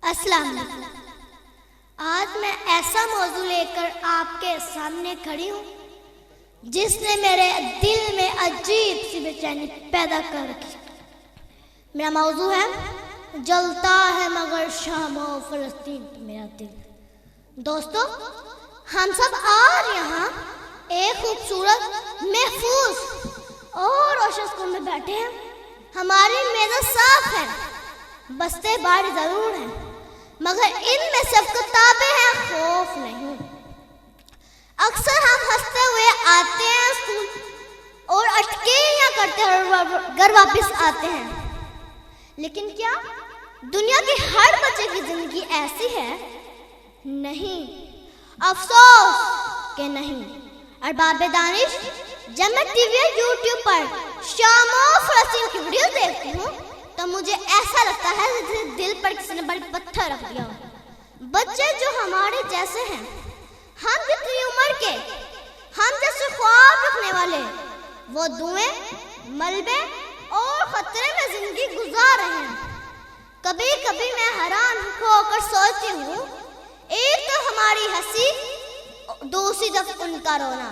अस्सलाम वालेकुम। आज मैं ऐसा मौजू लेकर आपके सामने खड़ी हूँ जिसने मेरे दिल में अजीब सी बेचैनी पैदा कर रखी। मेरा मौजू है जलता है मगर शामो फलस्तीन पे मेरा दिल। दोस्तों, हम सब आज यहाँ एक खूबसूरत, महफूज और रोशन स्कूल में बैठे हैं। हमारी मेज़ें साफ हैं, बस्ते बारी ज़रूर हैं, मगर इनमें सब किताबें हैं, खौफ नहीं। अक्सर हम हंसते हुए आते हैं स्कूल और अटकेलियां करते हैं घर वापस आते हैं। लेकिन क्या दुनिया के हर बच्चे की जिंदगी ऐसी है? नहीं, अफसोस कि नहीं। अरबाब दानिश, जब मैं टीवी और यूट्यूब पर शामो फलस्तीन की वीडियो देखती हूँ तो मुझे ऐसा लगता है जैसे दिल पर किसी ने बड़े पत्थर रख दिया हो। बच्चे जो हमारे जैसे हैं, हम जितनी उम्र के, हम जैसे ख्वाब रखने वाले, वो धुएं, मलबे और खतरे में जिंदगी गुजार रहे हैं। कभी कभी मैं हैरान होकर सोचती हूँ, एक तो हमारी हंसी, दूसरी तरफ उनका रोना,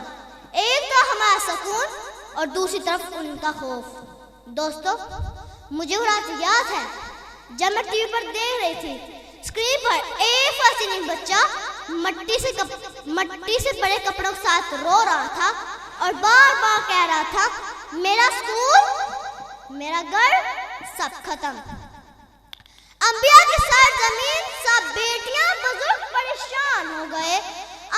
एक तो हमारा सुकून और दूसरी तरफ उनका खौफ। दोस्तों, मुझे वो रात याद है जब मैं टीवी पर देख रही थी, स्क्रीन पर एक फलस्तीनी बच्चा मट्टी से बड़े कपड़ों के साथ रो रहा था और बार बार कह रहा था, मेरा स्कूल, मेरा घर, सब खत्म। अंबिया की सरजमीन, सब बेटियां बुजुर्ग परेशान हो गए।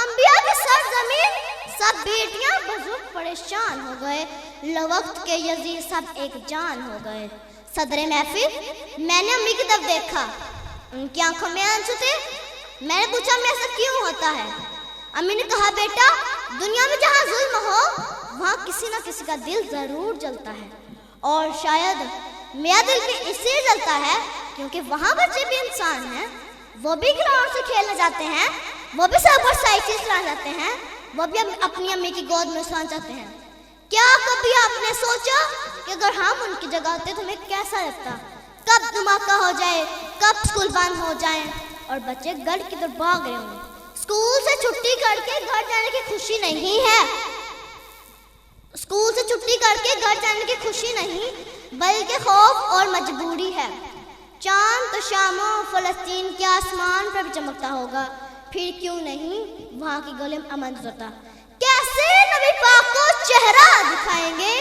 अंबिया की सरजमीन, सब बेटियां बुजुर्ग परेशान हो गए। लवक्त के यजीद सब एक जान हो गए। सदरे महफिल, मैंने अम्मी की तरफ देखा, उनकी आंखों में आंसू थे। मैंने पूछा, मैं ऐसा क्यों होता है? अम्मी ने कहा, बेटा, दुनिया में जहाँ जुल्म हो वहाँ किसी न किसी का दिल जरूर जलता है, और शायद मेरा दिल भी इसलिए जलता है क्योंकि वहाँ बच्चे भी इंसान हैं, वो भी ग्राउंड से खेलने जाते हैं, वो भी सब साइकिल चलाने जाते हैं, वो भी अपनी अम्मी की गोद में सोना चाहते हैं। क्या कभी आपने सोचा कि अगर हम उनकी जगह होते तो हमें कैसा लगता? कब धमाका हो जाए, कब स्कूल बंद हो जाए और बच्चे घर की तरफ भाग रहे हों। स्कूल से छुट्टी करके घर जाने की खुशी नहीं है, स्कूल से छुट्टी करके घर जाने की खुशी नहीं, बल्कि खौफ और मजबूरी है। चांद तो शामो फलस्तीन के आसमान पर भी चमकता होगा, फिर क्यों नहीं वहाँ की गली में अमन होता? कैसे नबी पाक को चेहरा दिखाएंगे,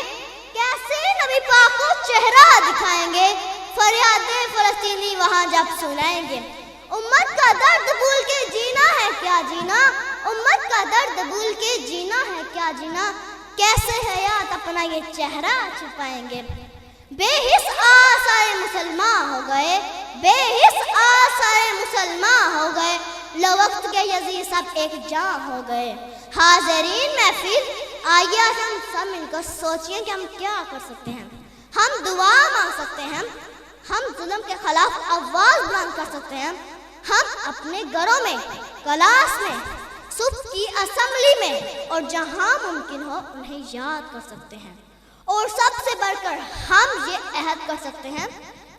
कैसे नबी पाक को चेहरा दिखाएंगे? फरियादे फलस्तीनी वहाँ जब सुनाएंगे। उम्मत का दर्द भूल के जीना है क्या जीना, उम्मत का दर्द भूल के जीना है क्या जीना? कैसे हयात अपना ये चेहरा छुपाएंगे? बेहिस आसारे मुसलमान हो गए, बेहिस आसारे मुसलमान हो गए। लवक्त के यजीद सब एक जान हो गए। हाज़रीन महफिल, आइए हम सब मिलकर सोचिए कि हम क्या कर सकते हैं। हम दुआ मांग सकते हैं, हम जुल्म के खिलाफ आवाज बुलंद कर सकते हैं, हम अपने घरों में, क्लास में, सुबह की असेंबली में और जहां मुमकिन हो उन्हें याद कर सकते हैं। और सबसे बढ़कर हम ये अहद कर सकते हैं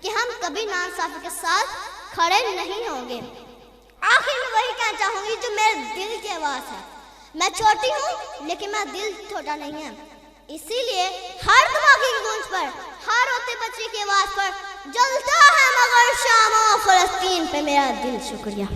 कि हम कभी नाइंसाफी के साथ खड़े नहीं होंगे। आखिर में वही कहना चाहूंगी जो मेरे दिल की आवाज है। मैं छोटी हूँ लेकिन मेरा दिल छोटा नहीं है, इसीलिए हर धमाके की गूंज पर, हर रोते बच्चे की आवाज पर जलता है मगर शामो फलस्तीन पे मेरा दिल। शुक्रिया।